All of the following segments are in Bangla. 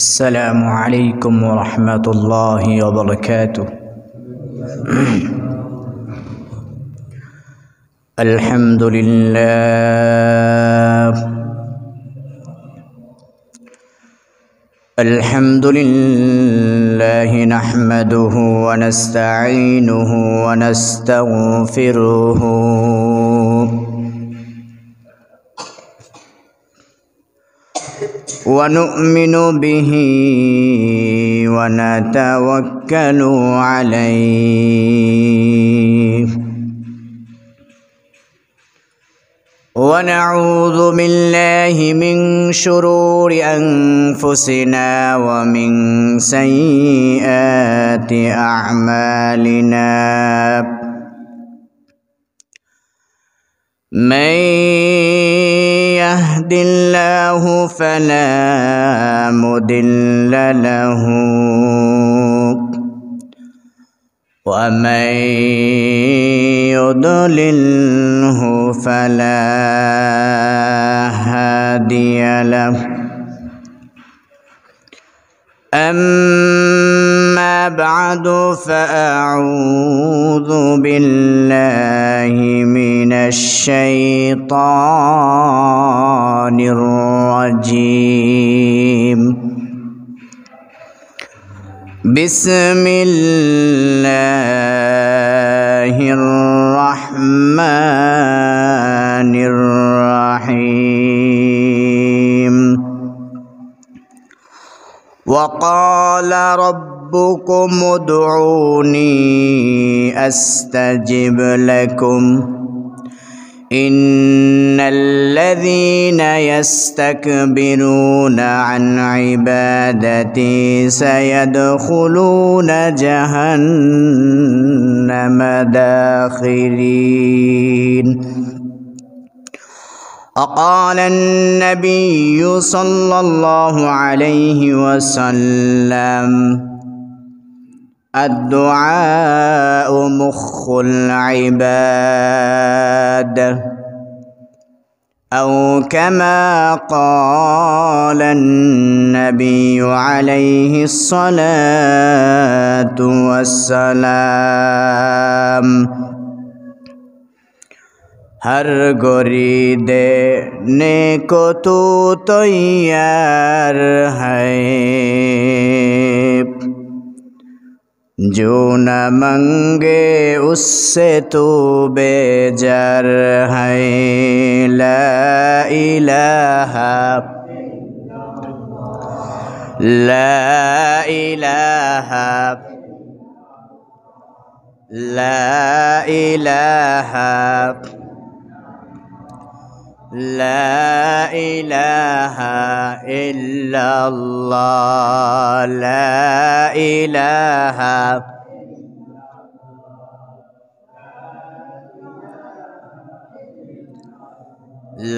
السلام عليكم ورحمة الله وبركاته. الحمد لله نحمده ونستعينه ونستغفره ونؤمن به ونتوكل عليه ونعوذ بالله من شرور أنفسنا ومن سيئات أعمالنا من يهد الله فلا مضل له ومن يضلله فلا هادي له. أما بعد فأعوذ بالله من الشيطان الرجيم. بسم الله الرحمن الرحيم. وقال ربكم ادعوني أستجب لكم إن الذين يستكبرون عن عبادتي سيدخلون جهنم داخرين. وقال النبي صلى الله عليه وسلم الدعاء مخ العباد أو كما قال النبي عليه الصلاة والسلام. हर गोरी देने को तू तैयार है, जो न मंगे उससे तू बेजार है। ला इलाहा ला इलाहा ला इलाहा لا إله إلا الله لا إله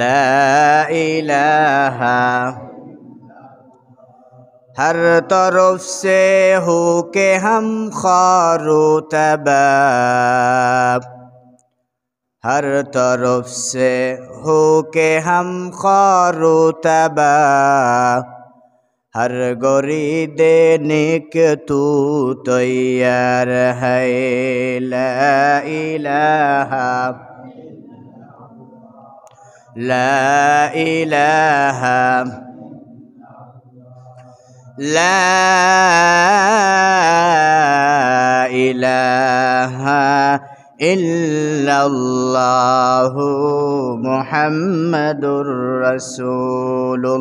لا إله हर तरफ से हो के हम खारो तबाह, हर तरफ से हो के हम खारो तबाह, हर गोरी देने के तू तैयार है। ला इलाहा ला इलाहा ला इलाहा इल्लल्लाहु मुहम्मदुर रसूलुल्लाह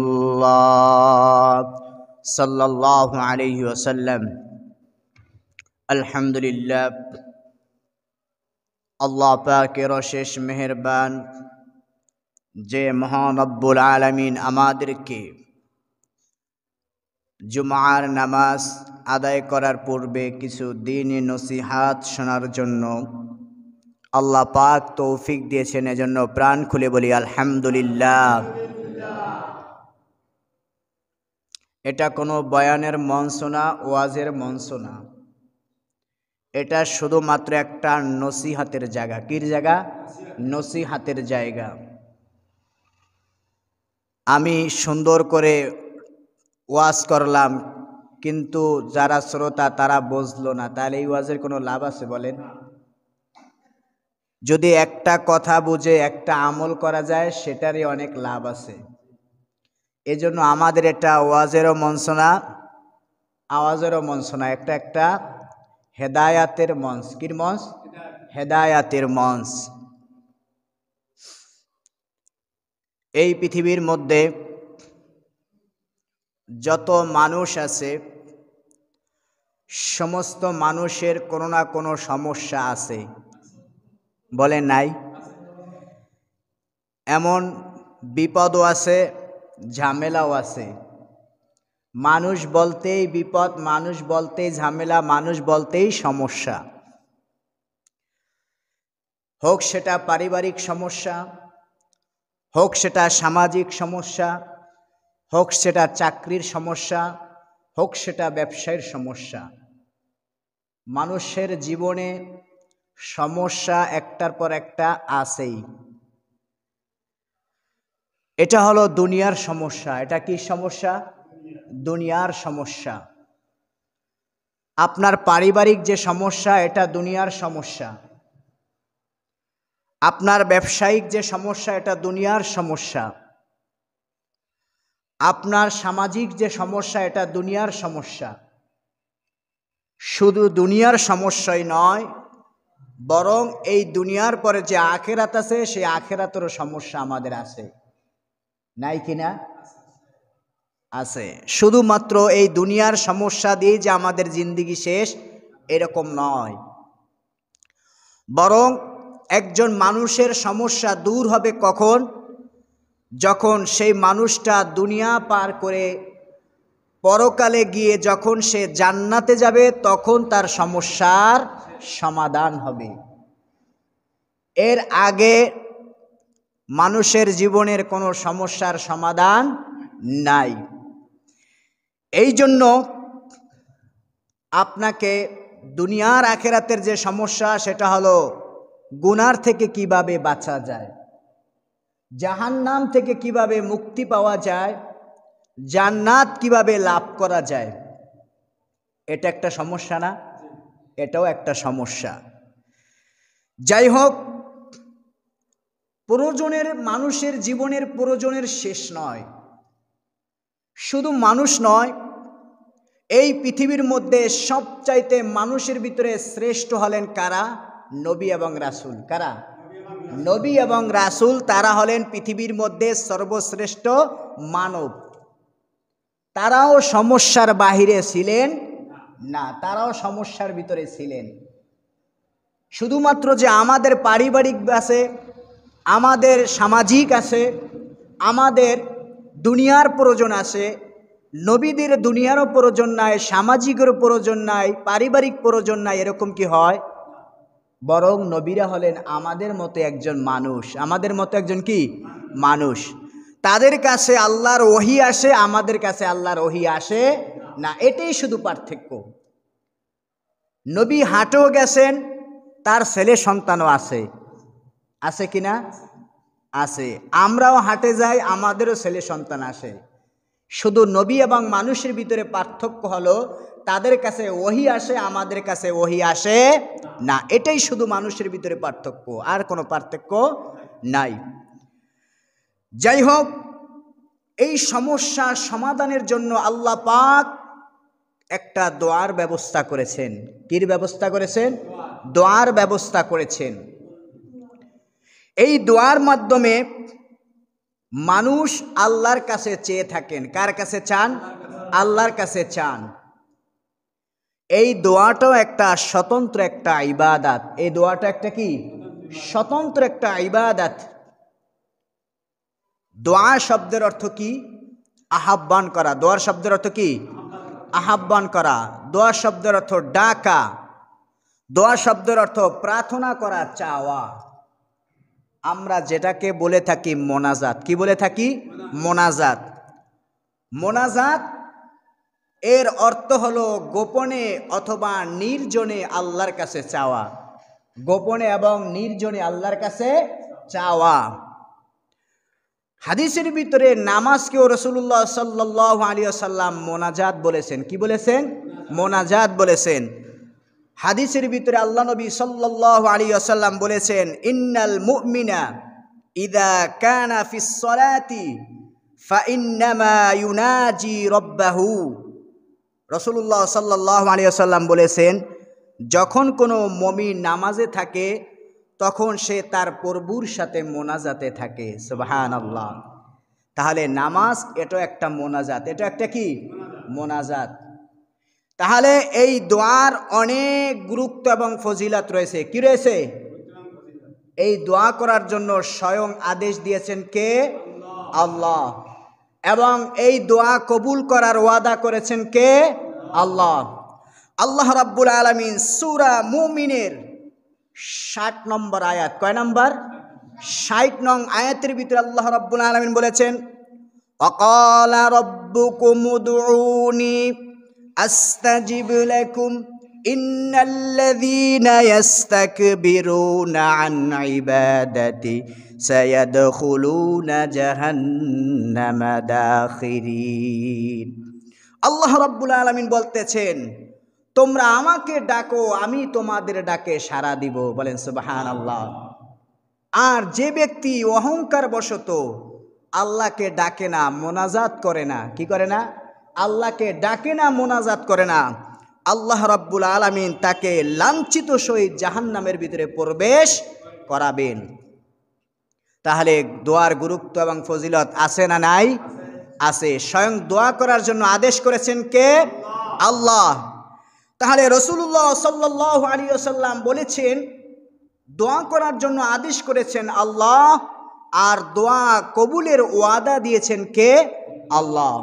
सल्लल्लाहु अलैहि वसल्लम। अल्हम्दुलिल्लाह, अल्लाह पाकेर शेष मेहरबान जे महान रब्बुल आलमीन आमादेरके जुमार नामाज आदाय करार पूर्वे किछु दीनी नसीहात शोनार जन्य আল্লাহ পাক তৌফিক দিয়েছেন, এজন্য প্রাণ খুলে বলি আলহামদুলিল্লাহ। এটা কোনো বয়ানের মঞ্চ না, ওয়াজের মঞ্চ না, এটা শুধুমাত্র একটা নসিহাতের জায়গা। কির জায়গা? নসিহাতের জায়গা। আমি সুন্দর করে ওয়াজ করলাম, কিন্তু যারা শ্রোতা তারা বুঝলো না, তাহলে এই ওয়াজের কোনো লাভ আছে বলেন? যদি একটা কথা বুঝে একটা আমল করা যায় সেটারই অনেক লাভ আছে। এজন্য আমাদের এটা ওয়াজেরও মঞ্চ না, আওয়াজেরও মঞ্চ না, একটা হেদায়াতের মঞ্চ। কির মঞ্চ? হেদায়াতের মঞ্চ। এই পৃথিবীর মধ্যে যত মানুষ আছে সমস্ত মানুষের কোনো না কোনো সমস্যা আছে, বলেন নাই? এমন বিপদও আছে, ঝামেলাও আছে। মানুষ বলতেই বিপদ, মানুষ বলতেই ঝামেলা, মানুষ বলতেই সমস্যা। হোক সেটা পারিবারিক সমস্যা, হোক সেটা সামাজিক সমস্যা, হোক সেটা চাকরির সমস্যা, হোক সেটা ব্যবসায়ের সমস্যা। মানুষের জীবনে সমস্যা একটার পর একটা আছেই। এটা হলো দুনিয়ার সমস্যা। এটা কি সমস্যা? দুনিয়ার সমস্যা। আপনার পারিবারিক যে সমস্যা এটা দুনিয়ার সমস্যা। আপনার ব্যবসায়িক যে সমস্যা এটা দুনিয়ার সমস্যা। আপনার সামাজিক যে সমস্যা এটা দুনিয়ার সমস্যা। শুধু দুনিয়ার সমস্যাই নয়, বরং এই দুনিয়ার পরে যে আখেরাত আছে সেই আখেরাতেরও সমস্যা আমাদের আছে, নাই কিনা? আছে। শুধুমাত্র এই দুনিয়ার সমস্যা দিয়ে যে আমাদের জিন্দেগি শেষ এরকম নয়, বরং একজন মানুষের সমস্যা দূর হবে কখন? যখন সেই মানুষটা দুনিয়া পার করে পরকালে গিয়ে যখন সে জান্নাতে যাবে তখন তার সমস্যার সমাধান হবে। এর আগে মানুষের জীবনের কোনো সমস্যার সমাধান নাই। এই জন্য আপনাকে দুনিয়ার আখেরাতের যে সমস্যা সেটা হলো গুনার থেকে কিভাবে বাঁচা যায়, জাহান্নাম থেকে কিভাবে মুক্তি পাওয়া যায়, জান্নাত কিভাবে লাভ করা যায়। এটা একটা সমস্যা না? এটাও একটা সমস্যা। যাই হোক, প্রয়োজনের মানুষের জীবনের প্রয়োজনের শেষ নয়। শুধু মানুষ নয়, এই পৃথিবীর মধ্যে সবচাইতে মানুষের ভিতরে শ্রেষ্ঠ হলেন কারা? নবী এবং রাসূল। কারা? নবী এবং রাসূল। তারা হলেন পৃথিবীর মধ্যে সর্বশ্রেষ্ঠ মানব। তারাও সমস্যার বাহিরে ছিলেন না, তারাও সমস্যার ভিতরে ছিলেন। শুধুমাত্র যে আমাদের পারিবারিক আছে, আমাদের সামাজিক আছে, আমাদের দুনিয়ার প্রয়োজন আছে, নবীদের দুনিয়ারও প্রয়োজন নাই, সামাজিকেরও প্রয়োজন নাই, পারিবারিক প্রয়োজন নাই, এরকম কি হয়? বরং নবীরা হলেন আমাদের মতো একজন মানুষ। আমাদের মতো একজন কি মানুষ। তাদের কাছে আল্লাহর ওহী আসে, আমাদের কাছে আল্লাহর ওহী আসে না। এটাই শুধু পার্থক্য। নবী হাটেও গেছেন, তার ছেলে সন্তানও আছে, আছে কিনা? আছে। আমরাও হাটে যাই, আমাদেরও ছেলে সন্তান আসে। শুধু নবী এবং মানুষের ভিতরে পার্থক্য হলো তাদের কাছে ওহী আসে, আমাদের কাছে ওহী আসে না। এটাই শুধু মানুষের ভিতরে পার্থক্য, আর কোনো পার্থক্য নাই। যাই হোক, এই সমস্যা সমাধানের জন্য আল্লাহ পাক একটা দোয়ার ব্যবস্থা করেছেন। কির ব্যবস্থা করেছেন? দোয়ার ব্যবস্থা করেছেন। এই দোয়ার মাধ্যমে মানুষ আল্লাহর কাছে চেয়ে থাকেন। কার কাছে চান? আল্লাহর কাছে চান। এই দোয়াটাও একটা স্বতন্ত্র একটা ইবাদত। এই দোয়াটা একটা কি? স্বতন্ত্র একটা ইবাদত। দোয়া শব্দের অর্থ কি? আহ্বান করা। দোয়ার শব্দের অর্থ কি? আহ্বান করা। দোয়া শব্দের অর্থ ডাকা। দোয়া শব্দের অর্থ প্রার্থনা করা, চাওয়া। আমরা যেটাকে বলে থাকি মোনাজাত। কি বলে থাকি? মোনাজাত। মোনাজাত এর অর্থ হলো গোপনে অথবা নির্জনে আল্লাহর কাছে চাওয়া। গোপনে এবং নির্জনে আল্লাহর কাছে চাওয়া। হাদিসের ভিতরে নামাজকেও রাসূলুল্লাহ সাল্লাল্লাহু আলাইহি ওয়াসাল্লাম মোনাজাত বলেছেন। কি বলেছেন? মোনাজাত বলেছেন। হাদিসের ভিতরে আল্লাহ নবী সাল্লাল্লাহু আলাইহি ওয়াসাল্লাম বলেছেন, ইন্নাল মুমিনা ইযা কানা ফিস সালাতি ফাইন্নামা ইউনাজি রাব্বাহু। রাসূলুল্লাহ সাল্লাল্লাহু আলাইহি ওয়াসাল্লাম বলেছেন, যখন কোনো মুমিন নামাজে থাকে তখন সে তার প্রভুর সাথে মোনাজাতে থাকে। সুবহানাল্লাহ। তাহলে নামাজ এটা একটা মোনাজাত, এটা একটা কি মোনাজাত। তাহলে এই দোয়ার অনেক গুরুত্ব এবং ফজিলত রয়েছে। কি রয়েছে? এই দোয়া করার জন্য স্বয়ং আদেশ দিয়েছেন কে? আল্লাহ। এবং এই দোয়া কবুল করার ওয়াদা করেছেন কে? আল্লাহ। আল্লাহ রাব্বুল আলামিন সূরা মুমিনের 60 নম্বর আয়াত, কয় নম্বর? 60 নং আয়াতের ভিতরে আল্লাহ রাব্বুল আলামিন বলেছেন, ওয়াকালা রাব্বুকুম উদউনি আস্তাজিব লাকুম ইন্নাল্লাযীনা ইস্তাকবিরুনা আন ইবাদাতি সায়াদখুলুনা জাহান্নামা দাখিরিন। আল্লাহ রাব্বুল আলামিন বলতেছেন, তোমরা আমাকে ডাকো, আমি তোমাদের ডাকে সাড়া দিব। বলেন সুবহানাল্লাহ। আর যে ব্যক্তি অহংকার বশত আল্লাহকে ডাকে না, মোনাজাত করে না, কি করে না? আল্লাহকে ডাকে না, মোনাজাত করে না, আল্লাহ রাব্বুল আলামিন তাকে লাঞ্ছিত সহিত জাহান্নামের ভিতরে প্রবেশ করাবেন। তাহলে দোয়ার গুরুত্ব এবং ফজিলত আছে না নাই? আছে। স্বয়ং দোয়া করার জন্য আদেশ করেছেন কে? আল্লাহ। তাহলে রাসূলুল্লাহ সাল্লাল্লাহু আলাইহি ওয়াসাল্লাম বলেছেন, দোয়া করার জন্য আদেশ করেছেন আল্লাহ, আর দোয়া কবুলের ওয়াদা দিয়েছেন কে? আল্লাহ।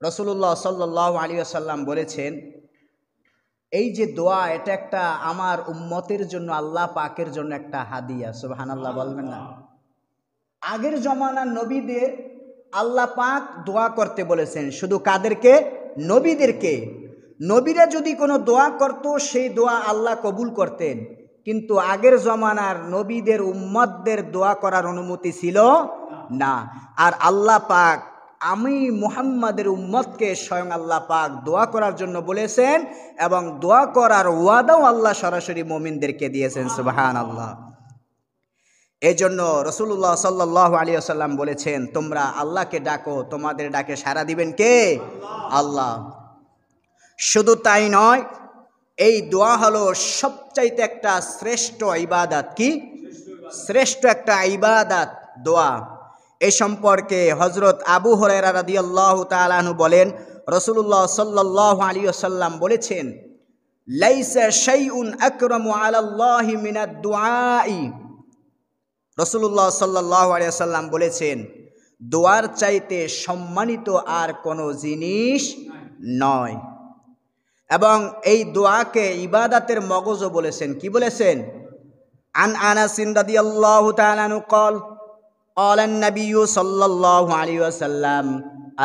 রাসূলুল্লাহ সাল্লাল্লাহু আলাইহি ওয়াসাল্লাম বলেছেন, এই যে দোয়া, এটা একটা আমার উম্মতের জন্য, আল্লাহ পাকের জন্য একটা হাদিয়া। সুবহানাল্লাহ বলবেন না? আগের জমানার নবীদের আল্লাহ পাক দোয়া করতে বলেছেন। শুধু কাদেরকে? নবীদেরকে। নবীরা যদি কোনো দোয়া করত, সেই দোয়া আল্লাহ কবুল করতেন। কিন্তু আগের জমানার নবীদের উম্মতদের দোয়া করার অনুমতি ছিল না। আর আল্লাহ পাক আমি মুহাম্মাদের উম্মতকে স্বয়ং আল্লাহ পাক দোয়া করার জন্য বলেছেন, এবং দোয়া করার ওয়াদাও আল্লাহ সরাসরি মুমিনদেরকে দিয়েছেন। সুবহানাল্লাহ। এই জন্য রাসূলুল্লাহ সাল্লাল্লাহু আলাইহি ওয়াসাল্লাম বলেছেন, তোমরা আল্লাহকে ডাকো, তোমাদের ডাকে সাড়া দিবেন কে? আল্লাহ। শুধু তাই নয়, এই দোয়া হলো সবচাইতে একটা শ্রেষ্ঠ ইবাদত। কি? শ্রেষ্ঠ একটা ইবাদত দোয়া। এই সম্পর্কে হযরত আবু হুরায়রা রাদিয়াল্লাহু তাআলা আনহু বলেন, রাসূলুল্লাহ সাল্লাল্লাহু আলাইহি ওয়াসাল্লাম বলেছেন, লাইসা শাইউন আকরামু আলাল্লাহি মিনাদ দুআই। রাসূলুল্লাহ সাল্লাল্লাহু আলাইহি ওয়াসাল্লাম বলেছেন, দোয়ার চাইতে সম্মানিত আর কোনো জিনিস নয়। এবং এই দোয়াকে ইবাদতের মগজও বলেছেন। কি বলেছেন? আন আনাস রাদিয়াল্লাহু তাআলা আনহু قال قال النبي صلى الله عليه وسلم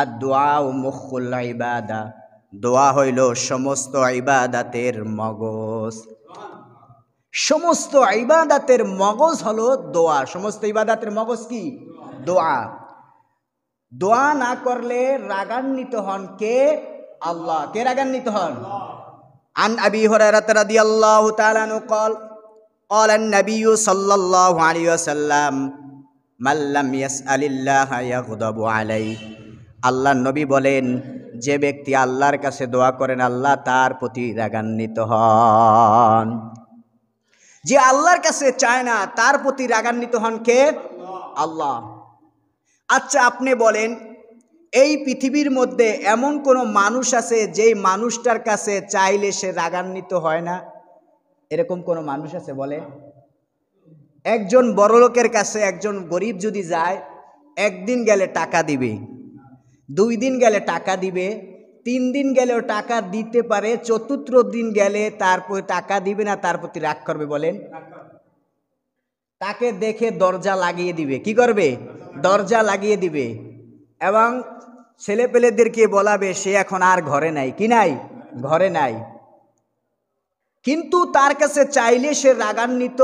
الدعاء مخ العبادة। দোয়া হইল সমস্ত ইবাদতের মগজ। সমস্ত ইবাদতের মগজ হলো দোয়া। সমস্ত ইবাদতের মগজ কি? দোয়া। দোয়া না করলে রাগান্বিত হন কে? আল্লাহ। কে রাগান্বিত হন? আন আবি হুরায়রা রাদিয়াল্লাহু তাআলা আনহু قال قال النبي صلى الله عليه وسلم من لم يسأل الله يغضب عليه। আল্লাহর নবী বলেন, যে ব্যক্তি আল্লাহর কাছে দোয়া করেন, আল্লাহ তার প্রতি রাগান্বিত হন। যে আল্লাহর কাছে চায় না, তার প্রতি রাগান্বিত হন কে? আল্লাহ। আচ্ছা, আপনি বলেন, এই পৃথিবীর মধ্যে এমন কোনো মানুষ আছে যেই মানুষটার কাছে চাইলে সে রাগান্বিত হয় না? এরকম কোনো মানুষ আছে? বলে। একজন বড়লোকের কাছে একজন গরিব যদি যায়, একদিন গেলে টাকা দিবে, 2 দিন গেলে টাকা দিবে, 3 দিন গেলেও টাকা দিতে পারে, 4th দিন গেলে তারপর টাকা দিবে না, তার প্রতি রাগ করবে। বলেন। তাকে দেখে দরজা লাগিয়ে দিবে। কি করবে? দরজা লাগিয়ে দিবে। এবং ছেলেপেলেদেরকে বলাবে সে এখন আর ঘরে নাই। কি নাই? ঘরে নাই। কিন্তু তার কাছে চাইলে সে রাগান্বিত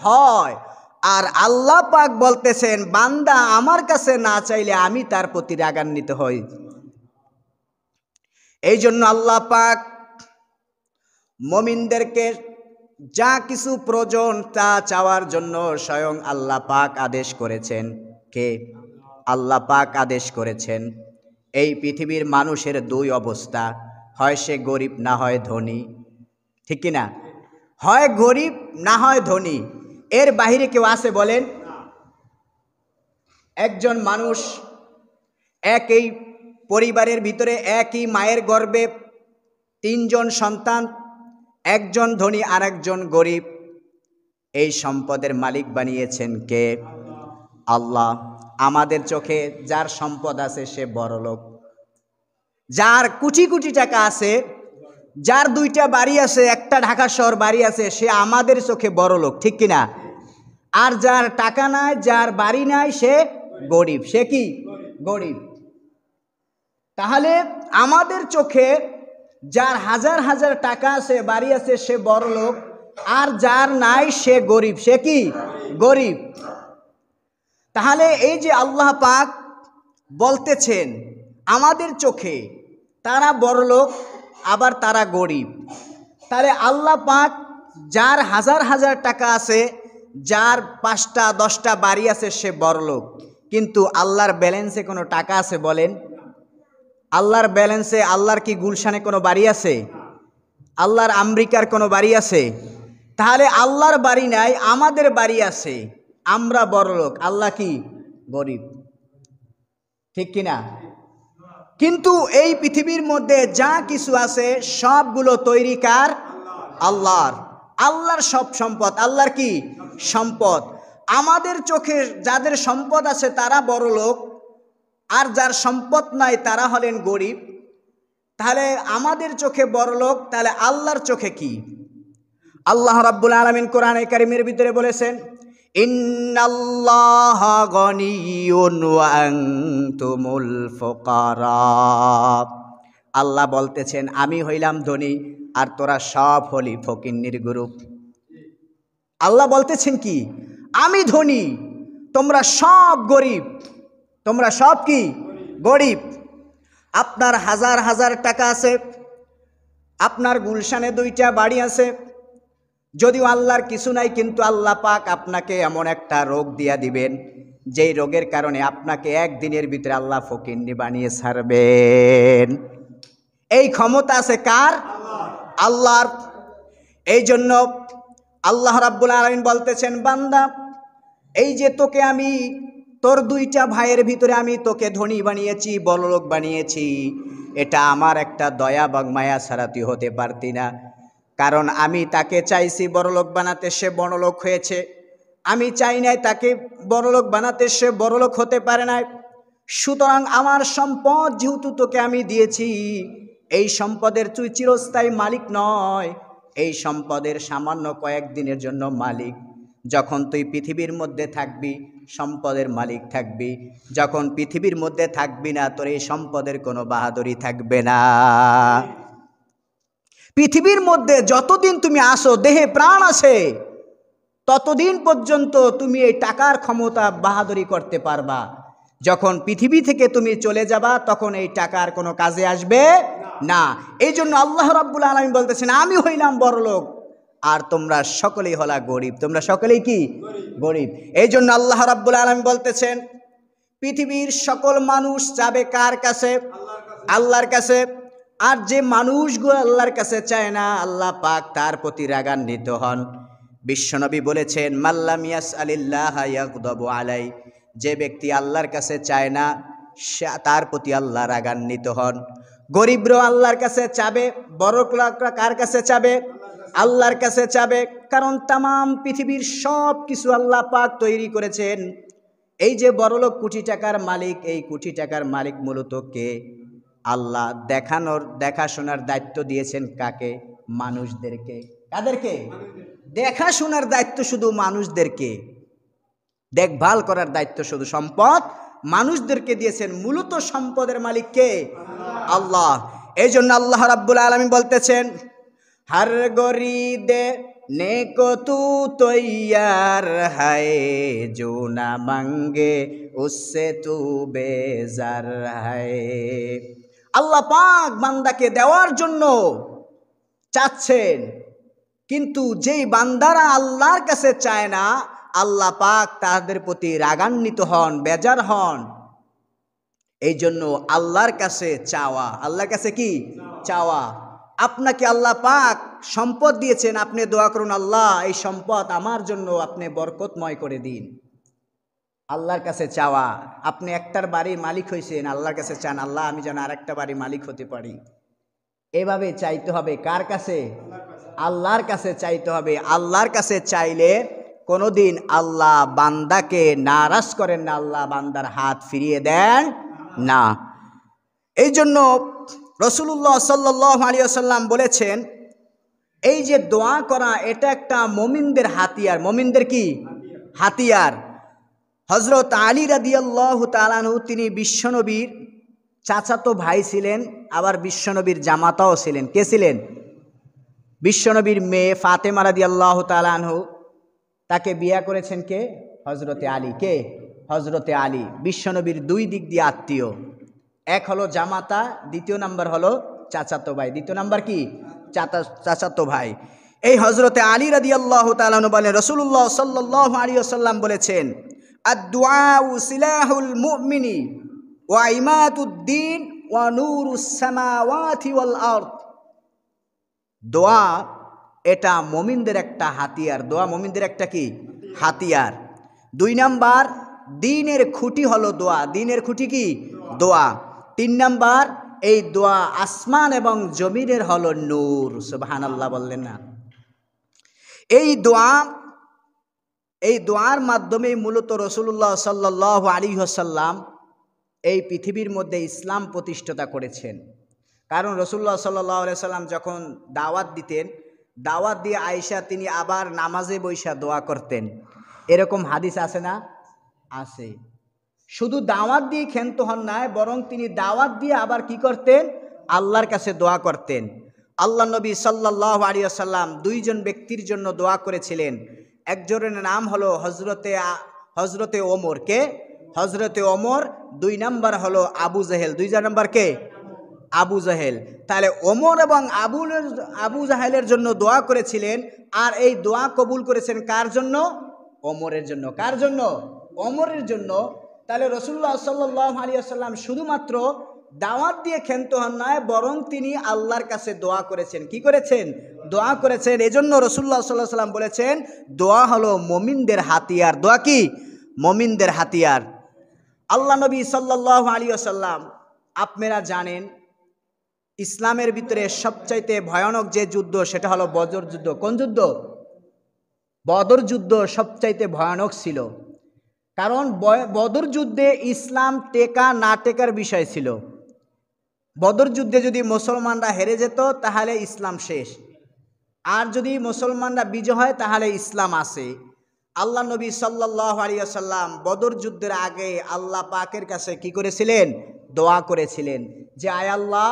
হয়। আর আল্লাহ পাক বলতেছেন বান্দা আমার কাছে না চাইলে আমি তার প্রতি রাগান্বিত হই। এই জন্য আল্লাহ পাক মুমিনদেরকে যা কিছু প্রয়োজন তা চাওয়ার জন্য স্বয়ং আল্লাহ পাক আদেশ করেছেন। কে? আল্লাহ পাক আদেশ করেছেন। এই পৃথিবীর মানুষের দুই অবস্থা, হয় সে গরিব না হয় ধনী, ঠিক কি না? হয় গরিব না হয় ধনী, এর বাইরে কেউ আছে বলেন? একজন মানুষ একই পরিবারের ভিতরে একই মায়ের গর্ভে তিনজন সন্তান, একজন ধনী আর একজন গরিব, এই সম্পদের মালিক বানিয়েছেন কে? আল্লাহ। আমাদের চোখে যার সম্পদ আছে সে বড়লোক, যার কোটি কোটি টাকা আছে, যার দুইটা বাড়ি আছে, একটা ঢাকা শহর বাড়ি আছে, সে আমাদের চোখে বড়লোক, ঠিক কিনা? আর যার টাকা নাই, যার বাড়ি নাই, সে গরিব। সে কি? গরিব। তাহলে আমাদের চোখে যার হাজার হাজার টাকা আছে, বাড়ি আছে, সে বড়লোক, আর যার নাই সে গরিব। সে কি? গরিব। তাহলে এই যে আল্লাহ পাক বলতেছেন আমাদের চোখে তারা বড়লোক আবার তারা গরিব, তাহলে আল্লাহ পাক যার হাজার হাজার টাকা আছে, যার 5টা 10টা বাড়ি আছে, সে বড়লোক, কিন্তু আল্লাহর ব্যালেন্সে কোনো টাকা আছে বলেন? আল্লাহর ব্যালেন্সে, আল্লাহর কি গুলশানে কোনো বাড়ি আছে? আল্লাহর আমেরিকার কোনো বাড়ি আছে? তাহলে আল্লাহর বাড়ি নাই, আমাদের বাড়ি আছে, আমরা বড়লোক, আল্লাহ কি? গরিব, ঠিক কিনা? কিন্তু এই পৃথিবীর মধ্যে যা কিছু আছে সবগুলো তৈরি কার? আল্লাহর। আল্লাহর সব সম্পদ, আল্লাহর কি? সম্পদ। আমাদের চোখে যাদের সম্পদ আছে তারা বড়লোক, আর যার সম্পদ নাই তারা হলেন গরিব। তাহলে আমাদের চোখে বড়লোক, তাহলে আল্লাহর চোখে কি? আল্লাহ রাব্বুল আলামিন কোরআনে কারীমের ভিতরে বলেছেন ইন্নাল্লাহা গনিয়্যুন ওয়া আনতুমুল ফুকারা। আল্লাহ বলতেছেন আমি হইলাম ধনী আর তোরা সব হলি ফকিন্নির গ্রুপ। আল্লাহ বলতেছেন কি? আমি ধনী, তোমরা সব গরিব। তোমরা সব কি? গরিব। আপনার হাজার হাজার টাকা আছে, আপনার গুলশানে 2টা বাড়ি আছে, যদিও আল্লাহর কিছু নাই, কিন্তু আল্লাহ পাক আপনাকে এমন একটা রোগ দিয়া দিবেন যেই রোগের কারণে আপনাকে একদিনের ভিতরে আল্লাহ ফকিন্নি বানিয়ে ছাড়বেন। এই ক্ষমতা আছে কার? আল্লাহর। এই জন্য আল্লাহ রাব্বুল আলামিন বলতেছেন বান্দা, এই যে তোকে আমি তোর 2টা ভাইয়ের ভিতরে আমি তোকে ধনী বানিয়েছি, বড়লোক বানিয়েছি, এটা আমার একটা দয়া বা মায়া ছাড়া তুই হতে পারতি না। কারণ আমি তাকে চাইছি বড়লোক বানাতে, সে বড়লোক হয়েছে। আমি চাই নাই তাকে বড়লোক বানাতে, সে বড়লোক হতে পারে নাই। সুতরাং আমার সম্পদ যেহেতু তোকে আমি দিয়েছি, এই সম্পদের তুই চিরস্থায়ী মালিক নয়, এই সম্পদের সামান্য কয়েকদিনের জন্য মালিক। যখন তুই পৃথিবীর মধ্যে থাকবি সম্পদের মালিক থাকবি, যখন পৃথিবীর মধ্যে থাকবি না তোর এই সম্পদের কোনো বাহাদুরি থাকবে না। পৃথিবীর মধ্যে যতদিন তুমি আসো, দেহে প্রাণ আছে, ততদিন পর্যন্ত তুমি এই টাকার ক্ষমতা বাহাদুরি করতে পারবা। যখন পৃথিবী থেকে তুমি চলে যাবা তখন এই টাকার কোনো কাজে আসবে না। এই জন্য আল্লাহ রাব্বুল আলামিন বলতেছেন আমি হইলাম বড়লোক আর তোমরা সকলেই হলা গরিব। তোমরা সকলেই কি? গরিব। এই জন্য আল্লাহ রাব্বুল আলামিন বলতেছেন পৃথিবীর সকল মানুষ যাবে কার কাছে? আল্লাহর কাছে। আর যে মানুষগুলো আল্লাহর কাছে চায় না, আল্লাহ পাক তার প্রতি রাগান্বিত হন। বিশ্বনবী বলেছেন মাল্লাম ইয়াসআলিল্লাহ ইয়াগদাবু আলাই, যে ব্যক্তি আল্লাহর কাছে চায় না তার প্রতি আল্লাহ রাগান্বিত হন। গরিবরাও আল্লাহর কাছে চাবে, বড়লোকরা কার কাছে চাবে? আল্লাহর কাছে চাবে। কারণ তামাম পৃথিবীর সব কিছু আল্লাহ পাক তৈরি করেছেন। এই যে বড়লোক কোটি টাকার মালিক, এই কোটি টাকার মালিক মূলত কে? আল্লাহ। দেখাশোনার দায়িত্ব দিয়েছেন কাকে? মানুষদেরকে। কাদেরকে? দেখাশোনার দায়িত্ব শুধু মানুষদেরকে, দেখভাল করার দায়িত্ব শুধু সম্পদ মানুষদেরকে দিয়েছেন। মূলত সম্পদের মালিক কে? আল্লাহ। এই জন্য আল্লাহ রাব্বুল আলামিন বলতেছেন হর গরিদে नेको तू तैयार है जो ना मांगे उससे तू बेजार है। আল্লাহ পাক বান্দাকে দেওয়ার জন্য চাচ্ছেন, কিন্তু যেই বান্দারা আল্লাহর কাছে চায় না, আল্লাহ পাক তাদের প্রতি রাগান্বিত হন, বেজার হন। এই জন্য আল্লাহর কাছে চাওয়া, আল্লাহর কাছে কি চাওয়া। আপনাকে আল্লাহ পাক সম্পদ দিয়েছেন, আপনি দোয়া করুন, আল্লাহ এই সম্পদ আমার জন্য আপনি বরকতময় করে দিন। আল্লাহর কাছে চাওয়া। আপনি একটার বাড়ির মালিক হয়েছেন, আল্লাহর কাছে চান, আল্লাহ আমি যেন আরেকটা বাড়ির মালিক হতে পারি। এভাবে চাইতে হবে কার কাছে? আল্লাহর কাছে চাইতে হবে। আল্লাহর কাছে চাইলে কোনোদিন আল্লাহ বান্দাকে নারাজ করেন না, আল্লাহ বান্দার হাত ফিরিয়ে দেন না। এই জন্য রাসূলুল্লাহ সাল্লাল্লাহু আলাইহি ওয়াসাল্লাম বলেছেন, এই যে দোয়া করা এটা একটা মুমিনদের হাতিয়ার। মুমিনদের কি হাতিয়ার? হযরত আলী রাদিয়াল্লাহু তাআলা আনহু তিনি বিশ্বনবীর চাচাতো ভাই ছিলেন, আবার বিশ্বনবীর জামাতাও ছিলেন। কে ছিলেন? বিশ্বনবীর মেয়ে ফাতেমা রাদিয়াল্লাহু তাআলা আনহু, তাকে বিয়ে করেছেন কে? হযরতে আলী। কে? হযরতে আলী। বিশ্বনবীর দুই দিক দিয়ে আত্মীয়, এক হলো জামাতা, দ্বিতীয় নাম্বার হলো চাচাতো ভাই। দ্বিতীয় নাম্বার কি? চাচাতো ভাই। এই হযরতে আলী রাদিয়াল্লাহু তাআলা আনহু বলেন, রাসূলুল্লাহ সাল্লাল্লাহু আলাইহি ওয়াসাল্লাম বলেছেন, আদ-দুআউ সিলাহুল মুমিনি ওয়া ইমাতুদ্দিন ওয়া নূরুস সামাওয়াতি ওয়াল আরদ। দোয়া এটা মুমিনদের একটা হাতিয়ার। দোয়া মুমিনদের একটা কি হাতিয়ার। দুই নাম্বার, দ্বীনের খুঁটি হলো দোয়া। দ্বীনের খুঁটি কি? দোয়া। তিন নাম্বার, এই দোয়া আসমান এবং জমিনের হলো নূর। সুবহানাল্লাহ বললেন না? এই দোয়ার মাধ্যমে মূলত রাসূলুল্লাহ সাল্লাল্লাহু আলাইহি ওয়াসাল্লাম এই পৃথিবীর মধ্যে ইসলাম প্রতিষ্ঠাতা করেছেন। কারণ রাসূলুল্লাহ সাল্লাল্লাহু আলাইহি ওয়াসাল্লাম যখন দাওয়াত দিতেন, দাওয়াত দিয়ে আয়েশা তিনি আবার নামাজে বৈশা দোয়া করতেন। এরকম হাদিস আছে না? আছে। শুধু দাওয়াত দিয়ে ক্ষান্ত হন নাই, বরং তিনি দাওয়াত দিয়ে আবার কি করতেন? আল্লাহর কাছে দোয়া করতেন। আল্লাহ নবী সাল্লাল্লাহু আলাইহি ওয়াসাল্লাম দুইজন ব্যক্তির জন্য দোয়া করেছিলেন। একজনের নাম হলো হযরতে ওমর। কে? হযরতে ওমর। দুই নাম্বার হলো আবু জাহেল। দুই নাম্বার কে? আবু জাহেল। তাহলে ওমর এবং আবু জাহেলের জন্য দোয়া করেছিলেন, আর এই দোয়া কবুল করেছেন কার জন্য? ওমরের জন্য। কার জন্য? ওমরের জন্য। তাহলে রাসূলুল্লাহ সাল্লাল্লাহু আলাইহি ওয়াসাল্লাম শুধুমাত্র দাওয়াত দিয়ে ক্ষান্ত হন নাই, বরং তিনি আল্লাহর কাছে দোয়া করেছেন। কি করেছেন? দোয়া করেছেন। এজন্য রাসূলুল্লাহ সাল্লাল্লাহু আলাইহি ওয়াসাল্লাম বলেছেন, দোয়া হলো মুমিনদের হাতিয়ার। দোয়া কি? মুমিনদের হাতিয়ার। আল্লাহ নবী সাল্লাল্লাহু আলাইহি ওয়াসাল্লাম, আপনারা জানেন ইসলামের ভিতরে সবচাইতে ভয়ানক যে যুদ্ধ সেটা হলো বদর যুদ্ধ। কোন যুদ্ধ? বদর যুদ্ধ সবচাইতে ভয়ানক ছিল। কারণ বদর যুদ্ধে ইসলাম টেকা না টেকার বিষয় ছিল। বদর যুদ্ধে যদি মুসলমানরা হেরে যেত তাহলে ইসলাম শেষ, আর যদি মুসলমানরা বিজয় হয় তাহলে ইসলাম আছে। আল্লাহ নবী সাল্লাল্লাহু আলাইহি ওয়াসাল্লাম বদর যুদ্ধের আগে আল্লাহ পাকের কাছে কি করেছিলেন? দোয়া করেছিলেন যে, আয় আল্লাহ,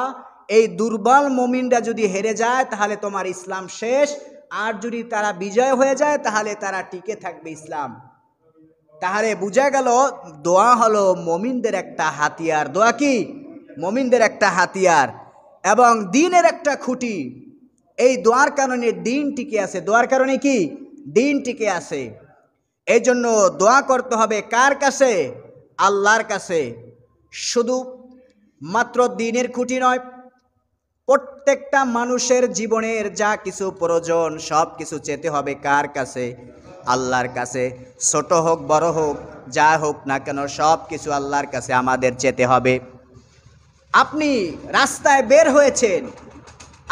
এই দুর্বল মুমিনরা যদি হেরে যায় তাহলে তোমার ইসলাম শেষ, আর যদি তারা বিজয় হয়ে যায় তাহলে তারা টিকে থাকবে ইসলাম। তাহলে বোঝা গেল দোয়া হলো মুমিনদের একটা হাতিয়ার। দোয়া কি? মুমিনদের একটা হাতিয়ার এবং দ্বীনের একটা খুঁটি। এই দোয়ার কারণে দ্বীন টিকে আছে। দোয়ার কারণে কি? দ্বীন টিকে আছে। এই জন্য দোয়া করতে হবে কার কাছে? আল্লাহর কাছে। শুধু মাত্র দ্বীনের খুঁটি নয়, প্রত্যেকটা মানুষের জীবনের যা কিছু প্রয়োজন সব কিছু চেতে হবে কার কাছে? আল্লাহর কাছে। ছোট হোক বড় হোক যা হোক না কেন সব কিছু আল্লাহর কাছে আমাদের চেতে হবে। আপনি রাস্তায় বের হয়েছেন,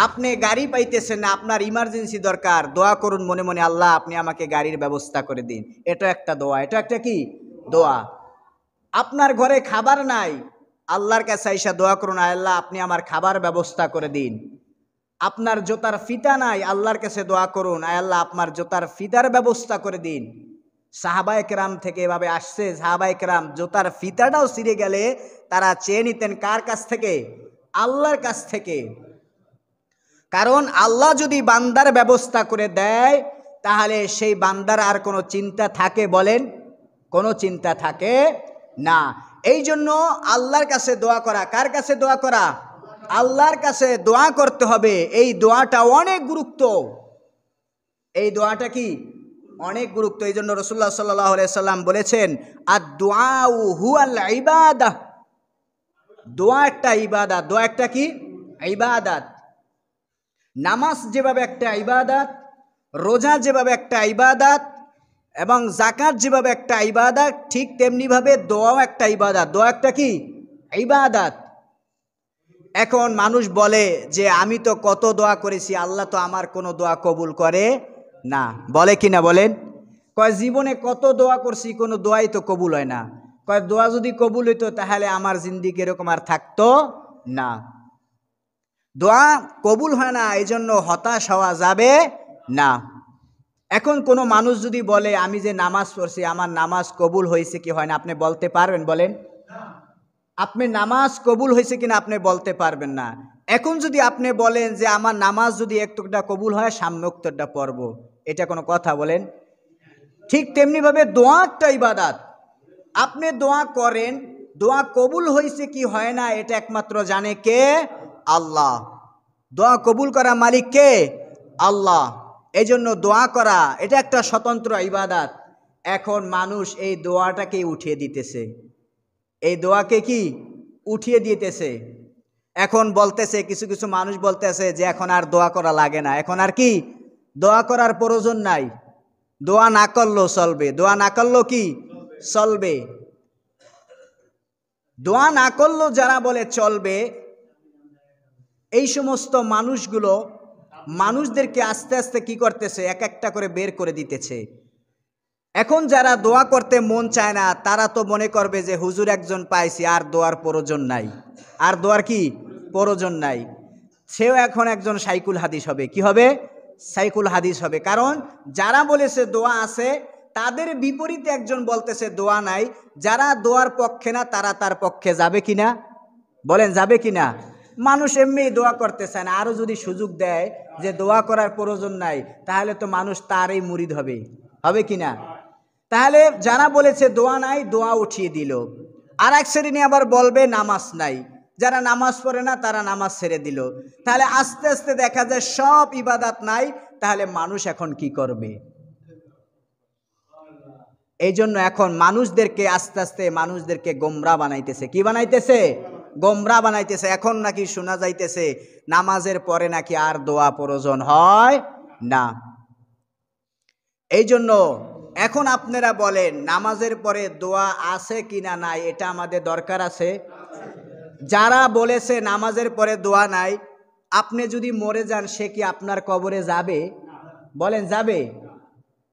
আপনি গাড়ি পাইতেছেন না, আপনার ইমার্জেন্সি দরকার, দোয়া করুন মনে মনে, আল্লাহ আপনি আমাকে গাড়ির ব্যবস্থা করে দিন। এটা একটা দোয়া। এটা একটা কি? দোয়া। আপনার ঘরে খাবার নাই, আল্লাহর কাছে আইসা দোয়া করুন, আল্লাহ আপনি আমার খাবার ব্যবস্থা করে দিন। আপনার জুতার ফিতা নাই, আল্লাহর কাছে দোয়া করুন, আল্লাহ আপনার জুতার ফিতার ব্যবস্থা করে দিন। সাহাবায়ে কেরাম থেকে এভাবে আসছে, সাহাবায়ে কেরাম জুতার ফিতাটাও ছিঁড়ে গেলে তারা চেয়ে নিতেন কার কাছ থেকে? আল্লাহর কাছ থেকে। কারণ আল্লাহ যদি বান্দার ব্যবস্থা করে দেয় তাহলে সেই বান্দার আর কোনো চিন্তা থাকে? বলেন, কোনো চিন্তা থাকে না। এই জন্য আল্লাহর কাছে দোয়া করা, কার কাছে দোয়া করা? আল্লাহর কাছে দোয়া করতে হবে। এই দোয়াটা অনেক গুরুত্ব, এই দোয়াটা কি অনেক গুরুত্ব। এই জন্য রাসূলুল্লাহ সাল্লাল্লাহু আলাইহি সাল্লাম বলেছেন, আদ-দুআউ হুয়াল ইবাদাহ, দোয়া একটা ইবাদত। দোয়া একটা কি? ইবাদত। নামাজ যেভাবে একটা ইবাদত, রোজা যেভাবে একটা ইবাদত, এবং যাকাত যেভাবে একটা ইবাদত, ঠিক তেমনিভাবে দোয়াও একটা ইবাদত। দোয়া একটা কি? ইবাদত। এখন মানুষ বলে যে আমি তো কত দোয়া করেছি, আল্লাহ তো আমার কোনো দোয়া কবুল করে না। বলে কি না বলেন? কয় জীবনে কত দোয়া করছি, কোনো দোয়াই তো কবুল হয় না। কয় দোয়া যদি কবুল হইতো তাহলে আমার জিন্দিগি এরকম আর থাকতো না। দোয়া কবুল হয় না, এই জন্য হতাশ হওয়া যাবে না। এখন কোনো মানুষ যদি বলে আমি যে নামাজ পড়ছি, আমার নামাজ কবুল হয়েছে কি হয় না, আপনি বলতে পারবেন? বলেন, আপনি নামাজ কবুল হয়েছে কিনা আপনি বলতে পারবেন না। এখন যদি আপনি বলেন যে আমার নামাজ যদি একটুটা কবুল হয়, সামনে উত্তরটা পড়ব, এটা কোনো কথা? বলেন। ঠিক তেমনিভাবে দোয়া একটা ইবাদত। আপনি দোয়া করেন, দোয়া কবুল হয়েছে কি হয় না এটা একমাত্র জানে কে? আল্লাহ। দোয়া কবুল করা মালিক কে? আল্লাহ। এই জন্য দোয়া করা এটা একটা স্বতন্ত্র ইবাদত। এখন মানুষ এই দোয়াটাকে উঠিয়ে দিতেছে, এই দোয়াকে কি উঠিয়ে দিতেছে। এখন বলতেছে, কিছু কিছু মানুষ বলতেছে যে এখন আর দোয়া করা লাগে না, এখন আর কি দোয়া করার প্রয়োজন নাই, দোয়া না করলেও চলবে। দোয়া না করলেও কি চলবে? দোয়া না করলেও যারা বলে চলবে, এই সমস্ত মানুষগুলো মানুষদেরকে আস্তে আস্তে কি করতেছে, এক একটা করে বের করে দিতেছে। এখন যারা দোয়া করতে মন চায় না, তারা তো মনে করবে যে হুজুর একজন পাইছি, আর দোয়ার প্রয়োজন নাই, আর দোয়ার কি প্রয়োজন নাই। সেও এখন একজন সাইকুল হাদিস হবে। কি হবে? সাইকুল হাদিস হবে। কারণ যারা বলেছে দোয়া আছে, তাদের বিপরীতে একজন বলতেছে দোয়া নাই। যারা দোয়ার পক্ষে না, তারা তার পক্ষে যাবে কিনা? বলেন, যাবে কিনা? মানুষ এমনি দোয়া করতে চায় না, আরও যদি সুযোগ দেয় যে দোয়া করার প্রয়োজন নাই, তাহলে তো মানুষ তারই মুরিদ হবে, হবে কিনা? তাহলে যারা বলেছে দোয়া নাই, দোয়া উঠিয়ে দিল। আর এক শ্রেণী আবার বলবে নামাজ নাই, যারা নামাজ পড়ে না তারা নামাজ ছেড়ে দিল। তাহলে আস্তে আস্তে দেখা যায় সব ইবাদত নাই। তাহলে মানুষ এখন কি করবে? এই জন্য এখন মানুষদেরকে আস্তে আস্তে মানুষদেরকে গোমরা বানাইতেছে। কি বানাইতেছে? গোমরা বানাইতেছে। এখন নাকি শোনা যাইতেছে নামাজের পরে নাকি আর দোয়া প্রয়োজন হয় না। এই জন্য এখন আপনারা বলেন নামাজের পরে দোয়া আছে কিনা নাই, এটা আমাদের দরকার আছে। যারা বলেছে নামাজের পরে দোয়া নাই, আপনি যদি মরে যান, সে কি আপনার কবরে যাবে? বলেন, যাবে?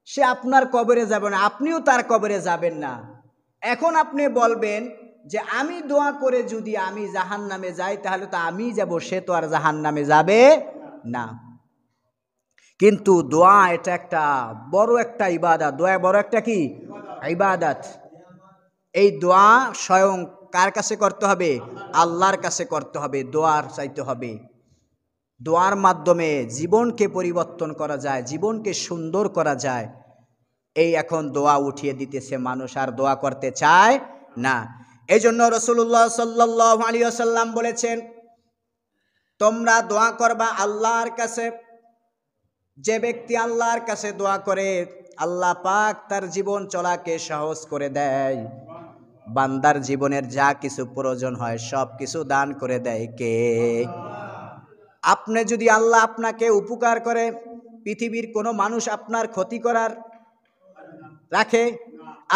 সে আপনার কবরে যাবে না, আপনিও তার কবরে যাবেন না। এখন আপনি বলবেন যে আমি দোয়া করে যদি আমি জাহান্নামে যাই, তাহলে তো আমি যাব, সে তো আর জাহান্নামে যাবে না। কিন্তু দোয়া এটা একটা বড় একটা ইবাদত। দোয়া বড় একটা কি ইবাদত। এই দোয়া স্বয়ং কার কাছে করতে হবে? আল্লাহর কাছে করতে হবে, দোয়ার চাইতে হবে। দোয়ার মাধ্যমে জীবনকে পরিবর্তন করা যায়, জীবনকে সুন্দর করা যায়। এই এখন দোয়া উঠিয়ে দিতেছে মানুষ, আর দোয়া করতে চায় না। এই জন্য রাসূলুল্লাহ সাল্লাল্লাহু আলাইহি ওয়াসাল্লাম বলেছেন, তোমরা দোয়া করবা আল্লাহর কাছে। যে ব্যক্তি আল্লাহর কাছে দোয়া করে, আল্লাহ পাক তার জীবন চলাকে সহজ করে দেয়। বান্দার জীবনের যা কিছু প্রয়োজন হয় সব কিছু দান করে দেয় কে? আপনি যদি আল্লাহ আপনাকে উপকার করে, পৃথিবীর কোনো মানুষ আপনার ক্ষতি করার রাখে।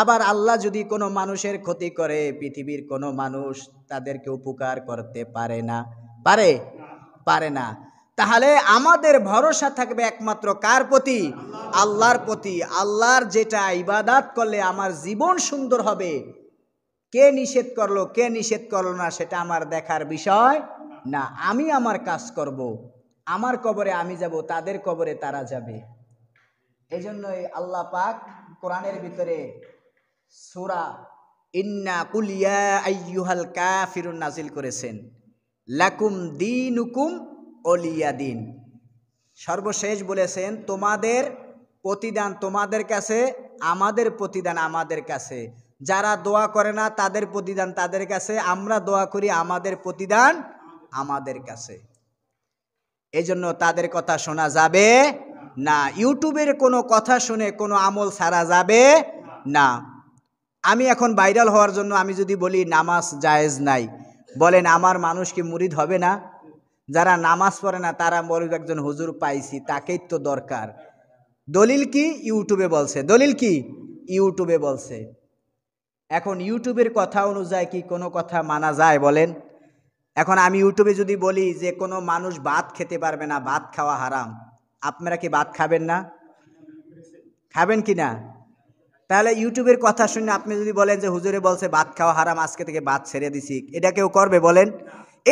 আবার আল্লাহ যদি কোনো মানুষের ক্ষতি করে, পৃথিবীর কোনো মানুষ তাদেরকে উপকার করতে পারে না। পারে? পারে না। তাহলে আমাদের ভরসা থাকবে একমাত্র কার প্রতি? আল্লাহর প্রতি। আল্লাহর যেটা ইবাদত করলে আমার জীবন সুন্দর হবে, কে নিষেধ করলো কে নিষেধ করলো না সেটা আমার দেখার বিষয় না। আমি আমার কাজ করব, আমার কবরে আমি যাব, তাদের কবরে তারা যাবে। এই জন্যই আল্লাহ পাক কোরআনের ভিতরে সূরা ইন্না কুল ইয়া আইয়ুহাল কাফিরুন নাজিল করেছেন, লাকুম দীনুকুম ওলিয়া দিন। সর্বশেষ বলেছেন তোমাদের প্রতিদান তোমাদের কাছে, আমাদের প্রতিদান আমাদের কাছে। যারা দোয়া করে না তাদের প্রতিদান তাদের কাছে, আমরা দোয়া করি আমাদের প্রতিদান আমাদের কাছে। এজন্য তাদের কথা শোনা যাবে না। ইউটিউবের কোনো কথা শুনে কোনো আমল ছাড়া যাবে না। আমি এখন ভাইরাল হওয়ার জন্য আমি যদি বলি নামাজ জায়েজ নাই, বলেন আমার মানুষ কি মুরিদ হবে না? যারা নামাজ পড়ে না তারা বলবে একজন হুজুর পাইছি, তাকেই তো দরকার। দলিল কি? ইউটিউবে বলছে। দলিল কি? ইউটিউবে বলছে। এখন ইউটিউবের কথা অনুযায়ী কি কোনো কথা মানা যায় বলেন? এখন আমি ইউটিউবে যদি বলি যে কোনো মানুষ ভাত খেতে পারবে না, ভাত খাওয়া হারাম, আপনারা কি ভাত খাবেন না? খাবেন কি না? তাহলে ইউটিউবের কথা শুনে আপনি যদি বলেন যে হুজুরে বলছে ভাত খাওয়া হারাম, আজকে থেকে ভাত ছেড়ে দিছি, এটা কেউ করবে বলেন?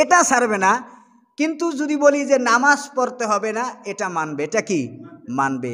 এটা ছাড়বে না। কিন্তু যদি বলি যে নামাজ পড়তে হবে না, এটা মানবে। এটা কি মানবে?